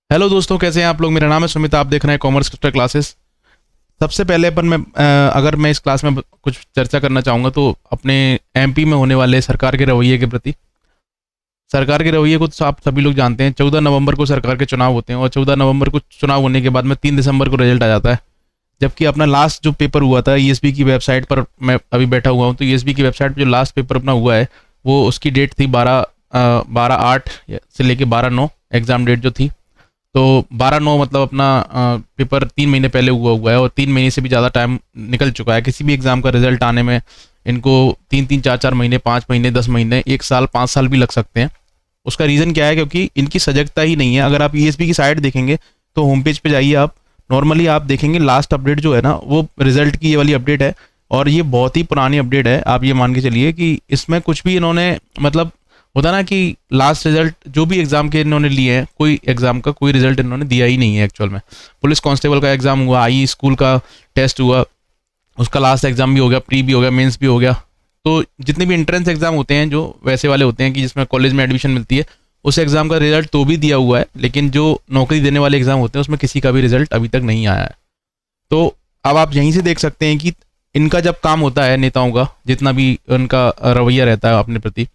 Hello दोस्तों, कैसे हैं आप लोग। मेरा नाम है सुमित, आप देख रहे हैं कॉमर्स एक्स्ट्रा क्लासेस। सबसे पहले अपन मैं अगर मैं इस क्लास में कुछ चर्चा करना चाहूँगा तो अपने एमपी में होने वाले सरकार के रवैये के प्रति। सरकार के रवैये को तो आप सभी लोग जानते हैं। 14 नवंबर को सरकार के चुनाव होते हैं और 14 नवंबर को चुनाव होने के बाद में 3 दिसंबर को रिजल्ट आ जाता है। जबकि अपना लास्ट जो पेपर हुआ था ईएसबी की वेबसाइट पर, मैं अभी बैठा हुआ हूँ तो ईएसबी की वेबसाइट पर जो लास्ट पेपर अपना हुआ है वो उसकी डेट थी 12/8 से लेके 12/9 एग्ज़ाम डेट जो थी। तो 12/9 मतलब अपना पेपर 3 महीने पहले हुआ है और 3 महीने से भी ज़्यादा टाइम निकल चुका है। किसी भी एग्ज़ाम का रिजल्ट आने में इनको 3-3, 4-4 महीने, 5 महीने, 10 महीने, 1 साल, 5 साल भी लग सकते हैं। उसका रीज़न क्या है? क्योंकि इनकी सजगता ही नहीं है। अगर आप ईएसबी की साइट देखेंगे तो होम पेज पे जाइए आप, नॉर्मली आप देखेंगे लास्ट अपडेट जो है ना वो रिजल्ट की ये वाली अपडेट है। और ये बहुत ही पुरानी अपडेट है। आप ये मान के चलिए कि इसमें कुछ भी इन्होंने मतलब होता ना कि लास्ट रिजल्ट जो भी एग्जाम के इन्होंने लिए हैं, कोई एग्जाम का कोई रिजल्ट इन्होंने दिया ही नहीं है एक्चुअल में। पुलिस कांस्टेबल का एग्जाम हुआ, आई स्कूल का टेस्ट हुआ, उसका लास्ट एग्जाम भी हो गया, प्री भी हो गया, मेंस भी हो गया। तो जितने भी एंट्रेंस एग्जाम होते हैं जो वैसे वाले होते हैं कि जिसमें कॉलेज में एडमिशन मिलती है, उस एग्जाम का रिजल्ट तो भी दिया हुआ है, लेकिन जो नौकरी देने वाले एग्जाम होते हैं उसमें किसी का भी रिजल्ट अभी तक नहीं आया है। तो अब आप यहीं से देख सकते हैं कि इनका जब काम होता है, नेताओं का जितना भी उनका रवैया रहता है अपने प्रति,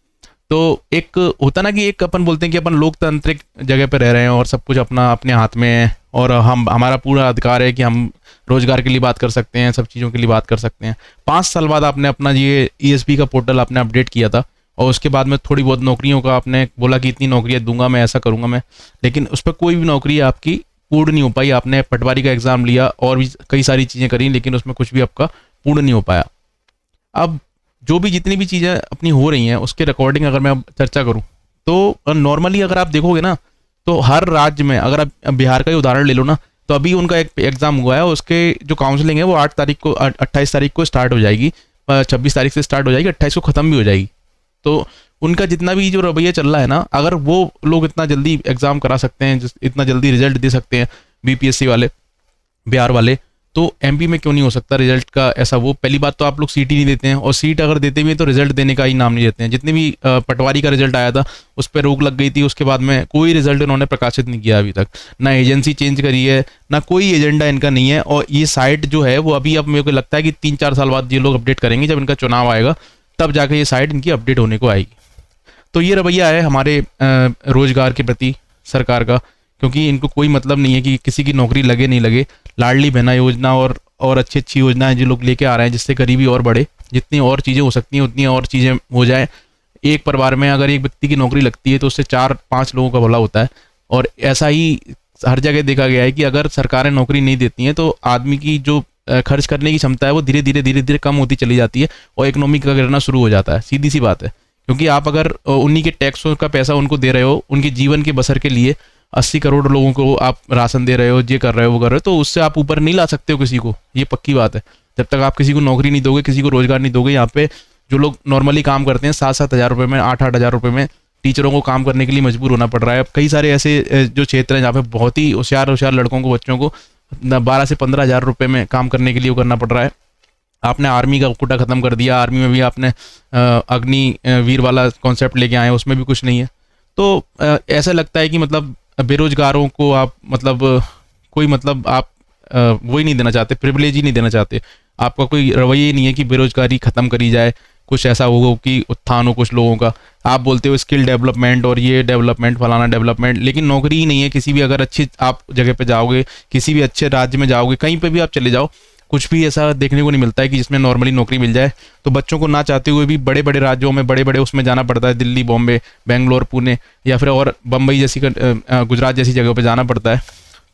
तो एक होता ना कि एक अपन बोलते हैं कि अपन लोकतांत्रिक जगह पे रह रहे हैं और सब कुछ अपना अपने हाथ में है और हम हमारा पूरा अधिकार है कि हम रोजगार के लिए बात कर सकते हैं, सब चीज़ों के लिए बात कर सकते हैं। 5 साल बाद आपने अपना ये ईएसपी का पोर्टल आपने अपडेट किया था और उसके बाद में थोड़ी बहुत नौकरियों का आपने बोला कि इतनी नौकरियां दूंगा मैं, ऐसा करूंगा मैं, लेकिन उस पर कोई भी नौकरी आपकी पूर्ण नहीं हो पाई। आपने पटवारी का एग्जाम लिया और भी कई सारी चीज़ें करी, लेकिन उसमें कुछ भी आपका पूर्ण नहीं हो पाया। अब जो भी जितनी भी चीज़ें अपनी हो रही हैं उसके रिकॉर्डिंग अगर मैं अब चर्चा करूं तो नॉर्मली अगर आप देखोगे ना तो हर राज्य में, अगर आप बिहार का ही उदाहरण ले लो ना, तो अभी उनका एक एग्ज़ाम हुआ है, उसके जो काउंसलिंग है वो 8 तारीख को 28 तारीख को स्टार्ट हो जाएगी, 26 तारीख से स्टार्ट हो जाएगी, 28 को ख़त्म भी हो जाएगी। तो उनका जितना भी जो रवैया चल रहा है ना, अगर वो लोग इतना जल्दी एग्ज़ाम करा सकते हैं, इतना जल्दी रिजल्ट दे सकते हैं बीपीएससी वाले, बिहार वाले, तो एमपी में क्यों नहीं हो सकता रिजल्ट का ऐसा? वो पहली बात तो आप लोग सीट ही नहीं देते हैं, और सीट अगर देते भी हैं तो रिजल्ट देने का ही नाम नहीं देते हैं। जितने भी पटवारी का रिजल्ट आया था उस पर रोक लग गई थी, उसके बाद में कोई रिजल्ट इन्होंने प्रकाशित नहीं किया अभी तक। ना एजेंसी चेंज करी है, ना कोई एजेंडा इनका नहीं है। और ये साइट जो है वो अभी, अब मेरे को लगता है कि 3-4 साल बाद ये लोग अपडेट करेंगे, जब इनका चुनाव आएगा तब जाकर ये साइट इनकी अपडेट होने को आएगी। तो ये रवैया है हमारे रोजगार के प्रति सरकार का, क्योंकि इनको कोई मतलब नहीं है कि किसी की नौकरी लगे नहीं लगे। लाडली बहना योजना और अच्छी अच्छी योजनाएं जो लोग लेके आ रहे हैं जिससे गरीबी और बढ़े, जितनी और चीज़ें हो सकती हैं उतनी और चीज़ें हो जाए। एक परिवार में अगर एक व्यक्ति की नौकरी लगती है तो उससे 4-5 लोगों का भला होता है। और ऐसा ही हर जगह देखा गया है कि अगर सरकारें नौकरी नहीं देती हैं तो आदमी की जो खर्च करने की क्षमता है वो धीरे धीरे धीरे धीरे कम होती चली जाती है और इकोनॉमी का गिरना शुरू हो जाता है। सीधी सी बात है। क्योंकि आप अगर उन्हीं के टैक्सों का पैसा उनको दे रहे हो, उनके जीवन के बसर के लिए 80 करोड़ लोगों को आप राशन दे रहे हो, ये कर रहे हो, वो कर रहे हो, तो उससे आप ऊपर नहीं ला सकते हो किसी को, ये पक्की बात है। जब तक आप किसी को नौकरी नहीं दोगे, किसी को रोजगार नहीं दोगे, यहाँ पे जो लोग नॉर्मली काम करते हैं 7-7 हज़ार रुपये में, 8-8 हज़ार रुपये में, टीचरों को काम करने के लिए मजबूर होना पड़ रहा है। अब कई सारे ऐसे जो क्षेत्र हैं जहाँ पे बहुत ही होशियार होशियार लड़कों को, बच्चों को 12 से 15 हज़ार रुपये में काम करने के लिए वो करना पड़ रहा है। आपने आर्मी का कोटा खत्म कर दिया, आर्मी में भी आपने अग्नि वीर वाला कॉन्सेप्ट लेके आए हैं, उसमें भी कुछ नहीं है। तो ऐसा लगता है कि मतलब बेरोजगारों को आप मतलब कोई मतलब आप वो ही नहीं देना चाहते, प्रिविलेज ही नहीं देना चाहते। आपका कोई रवैया ही नहीं है कि बेरोजगारी खत्म करी जाए, कुछ ऐसा होगा कि उत्थान हो कुछ लोगों का। आप बोलते हो स्किल डेवलपमेंट और ये डेवलपमेंट, फलाना डेवलपमेंट, लेकिन नौकरी ही नहीं है किसी भी। अगर अच्छी आप जगह पे जाओगे, किसी भी अच्छे राज्य में जाओगे, कहीं पे भी आप चले जाओ, कुछ भी ऐसा देखने को नहीं मिलता है कि जिसमें नॉर्मली नौकरी मिल जाए। तो बच्चों को ना चाहते हुए भी बड़े बड़े राज्यों में, बड़े बड़े उसमें जाना पड़ता है, दिल्ली, बॉम्बे, बेंगलोर, पुणे, या फिर और बम्बई जैसी गुजरात जैसी जगहों पे जाना पड़ता है।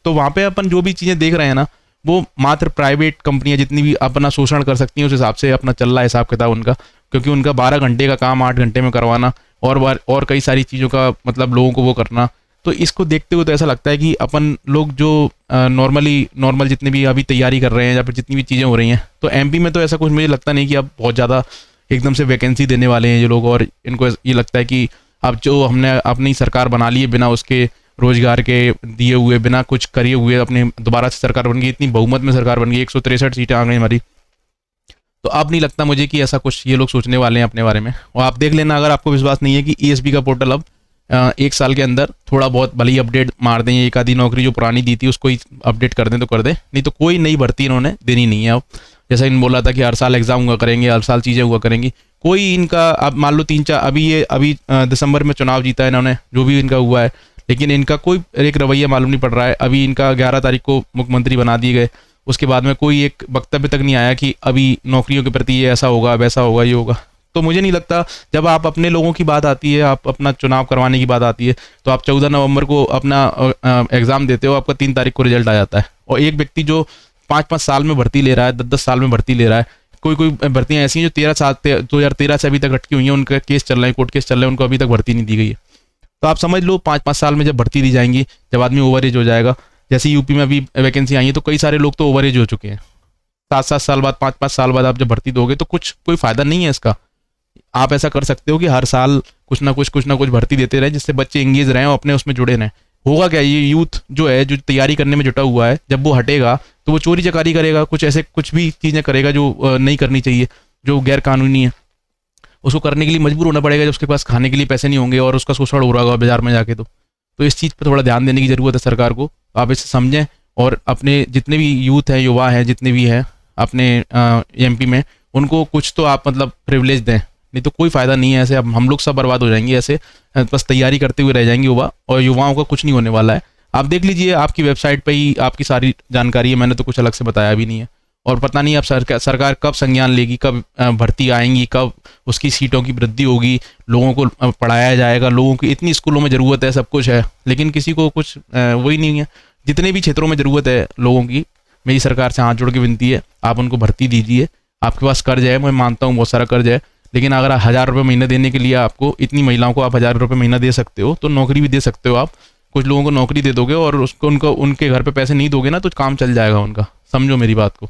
तो वहाँ पे अपन जो भी चीज़ें देख रहे हैं ना, वो मात्र प्राइवेट कंपनियां जितनी भी अपना शोषण कर सकती हैं उस हिसाब से अपना चल रहा है हिसाब किताब उनका। क्योंकि उनका 12 घंटे का काम 8 घंटे में करवाना और कई सारी चीज़ों का मतलब लोगों को वो करना। तो इसको देखते हुए तो ऐसा लगता है कि अपन लोग जो नॉर्मल जितने भी अभी तैयारी कर रहे हैं या फिर जितनी भी चीज़ें हो रही हैं, तो एमपी में तो ऐसा कुछ मुझे लगता नहीं कि अब बहुत ज़्यादा एकदम से वैकेंसी देने वाले हैं ये लोग। और इनको ये लगता है कि अब जो हमने अपनी सरकार बना ली है बिना उसके रोजगार के दिए हुए, बिना कुछ करे हुए, अपने दोबारा से सरकार बन गई, इतनी बहुमत में सरकार बन गई, 163 सीटें आ गई हमारी। तो अब नहीं लगता मुझे कि ऐसा कुछ ये लोग सोचने वाले हैं अपने बारे में। और आप देख लेना, अगर आपको विश्वास नहीं है, कि ईएसबी का पोर्टल अब एक साल के अंदर थोड़ा बहुत भले ही अपडेट मार दें, एक आधी नौकरी जो पुरानी दी थी उसको ही अपडेट कर दें तो कर दें, नहीं तो कोई नई भर्ती इन्होंने देनी नहीं है अब। जैसा इन्होंने बोला था कि हर साल एग्ज़ाम हुआ करेंगे, हर साल चीज़ें हुआ करेंगी, कोई इनका अब मान लो 3-4 अभी दिसंबर में चुनाव जीता है इन्होंने, जो भी इनका हुआ है, लेकिन इनका कोई एक रवैया मालूम नहीं पड़ रहा है। अभी इनका 11 तारीख को मुख्यमंत्री बना दिए गए, उसके बाद में कोई एक वक्तव्य तक नहीं आया कि अभी नौकरियों के प्रति ये ऐसा होगा, वैसा होगा, ये होगा। तो मुझे नहीं लगता, जब आप अपने लोगों की बात आती है, आप अपना चुनाव करवाने की बात आती है, तो आप 14 नवंबर को अपना एग्ज़ाम देते हो, आपका 3 तारीख को रिजल्ट आ जाता है। और एक व्यक्ति जो 5-5 साल में भर्ती ले रहा है, 10-10 साल में भर्ती ले रहा है, कोई भर्तियाँ ऐसी हैं जो 2013 से अभी तक अटकी हुई हैं, उनका केस चल रहे हैं, कोर्ट केस चल रहे हैं, उनको अभी तक भर्ती नहीं दी गई है। तो आप समझ लो 5-5 साल में जब भर्ती दी जाएंगी, जब आदमी ओवर एज हो जाएगा, जैसे यूपी में अभी वैकेंसी आई है, तो कई सारे लोग तो ओवर एज हो चुके हैं। 7-7 साल बाद, 5-5 साल बाद आप जब भर्ती दोगे तो कोई फ़ायदा नहीं है इसका। आप ऐसा कर सकते हो कि हर साल कुछ ना कुछ भर्ती देते रहे, जिससे बच्चे एंगेज रहें और अपने उसमें जुड़े रहें। होगा क्या, ये यूथ जो है, जो तैयारी करने में जुटा हुआ है, जब वो हटेगा तो वो चोरी चकारी करेगा, कुछ भी चीज़ें करेगा जो नहीं करनी चाहिए, जो गैर कानूनी है। उसको करने के लिए मजबूर होना पड़ेगा जब उसके पास खाने के लिए पैसे नहीं होंगे और उसका शोषण हो रहा होगा बाजार में जाके। तो इस चीज़ पर थोड़ा ध्यान देने की ज़रूरत है सरकार को। आप इसे समझें और अपने जितने भी यूथ हैं, युवा हैं, जितने भी हैं अपने एमपी में, उनको कुछ तो आप मतलब प्रिविलेज दें, नहीं तो कोई फ़ायदा नहीं है ऐसे। अब हम लोग सब बर्बाद हो जाएंगे ऐसे, बस तैयारी करते हुए रह जाएंगे युवा, और युवाओं का कुछ नहीं होने वाला है। आप देख लीजिए, आपकी वेबसाइट पे ही आपकी सारी जानकारी है, मैंने तो कुछ अलग से बताया भी नहीं है। और पता नहीं अब सरकार कब संज्ञान लेगी, कब भर्ती आएंगी, कब उसकी सीटों की वृद्धि होगी, लोगों को पढ़ाया जाएगा, लोगों की इतनी स्कूलों में ज़रूरत है, सब कुछ है, लेकिन किसी को कुछ वही नहीं है। जितने भी क्षेत्रों में ज़रूरत है लोगों की, मेरी सरकार से हाथ जोड़ के विनती है, आप उनको भर्ती दीजिए। आपके पास कर्ज है, मैं मानता हूँ बहुत सारा कर्ज है, लेकिन अगर 1000 रुपये महीने देने के लिए आपको, इतनी महिलाओं को आप 1000 रुपये महीना दे सकते हो, तो नौकरी भी दे सकते हो आप। कुछ लोगों को नौकरी दे दोगे और उसको उनके घर पे पैसे नहीं दोगे ना, तो काम चल जाएगा उनका। समझो मेरी बात को।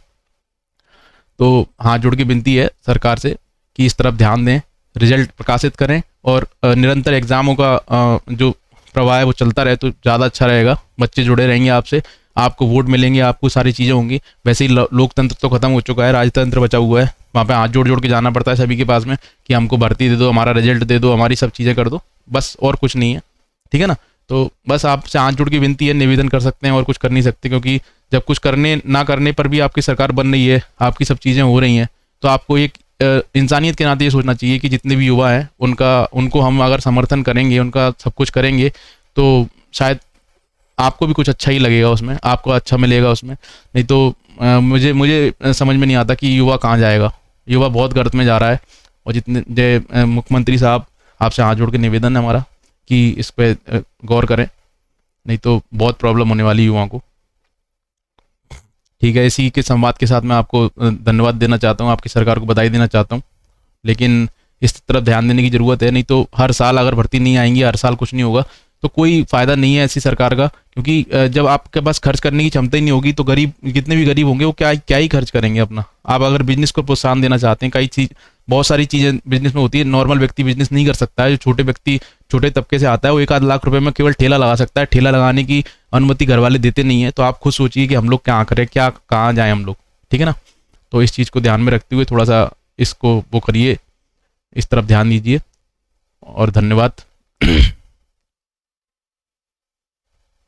तो हाथ जोड़ के विनती है सरकार से कि इस तरफ ध्यान दें, रिजल्ट प्रकाशित करें और निरंतर एग्ज़ामों का जो प्रवाह है वो चलता रहे तो ज़्यादा अच्छा रहेगा। बच्चे जुड़े रहेंगे आपसे, आपको वोट मिलेंगे, आपको सारी चीज़ें होंगी। वैसे ही लोकतंत्र तो खत्म हो चुका है, राजतंत्र बचा हुआ है। वहाँ पे हाथ जोड़ जोड़ के जाना पड़ता है सभी के पास में कि हमको भर्ती दे दो, हमारा रिजल्ट दे दो, हमारी सब चीज़ें कर दो, बस और कुछ नहीं है। ठीक है ना? तो बस आपसे हाथ जोड़ के विनती है, निवेदन कर सकते हैं और कुछ कर नहीं सकते, क्योंकि जब कुछ करने ना करने पर भी आपकी सरकार बन रही है, आपकी सब चीज़ें हो रही हैं, तो आपको एक इंसानियत के नाते ये सोचना चाहिए कि जितने भी युवा हैं उनको हम अगर समर्थन करेंगे, उनका सब कुछ करेंगे, तो शायद आपको भी कुछ अच्छा ही लगेगा उसमें, आपको अच्छा मिलेगा उसमें। नहीं तो मुझे समझ में नहीं आता कि युवा कहाँ जाएगा। युवा बहुत गर्त में जा रहा है, और जितने मुख्यमंत्री साहब, आपसे हाथ जोड़ के निवेदन है हमारा कि इस पर गौर करें, नहीं तो बहुत प्रॉब्लम होने वाली युवाओं को। ठीक है, इसी के संवाद के साथ मैं आपको धन्यवाद देना चाहता हूँ, आपकी सरकार को बधाई देना चाहता हूँ, लेकिन इस तरफ ध्यान देने की ज़रूरत है। नहीं तो हर साल अगर भर्ती नहीं आएंगी, हर साल कुछ नहीं होगा, तो कोई फ़ायदा नहीं है ऐसी सरकार का। क्योंकि जब आपके पास खर्च करने की क्षमता ही नहीं होगी, तो गरीब, जितने भी गरीब होंगे वो क्या ही खर्च करेंगे अपना। आप अगर बिजनेस को प्रोत्साहन देना चाहते हैं, बहुत सारी चीज़ें बिजनेस में होती है, नॉर्मल व्यक्ति बिजनेस नहीं कर सकता है। जो छोटे तबके से आता है, वो 1 आध लाख रुपए में केवल ठेला लगा सकता है। ठेला लगाने की अनुमति घर वाले देते नहीं है। तो आप खुद सोचिए कि हम लोग क्या करें, कहाँ जाएं हम लोग। ठीक है ना? तो इस चीज़ को ध्यान में रखते हुए थोड़ा सा इसको वो करिए, इस तरफ ध्यान दीजिए, और धन्यवाद।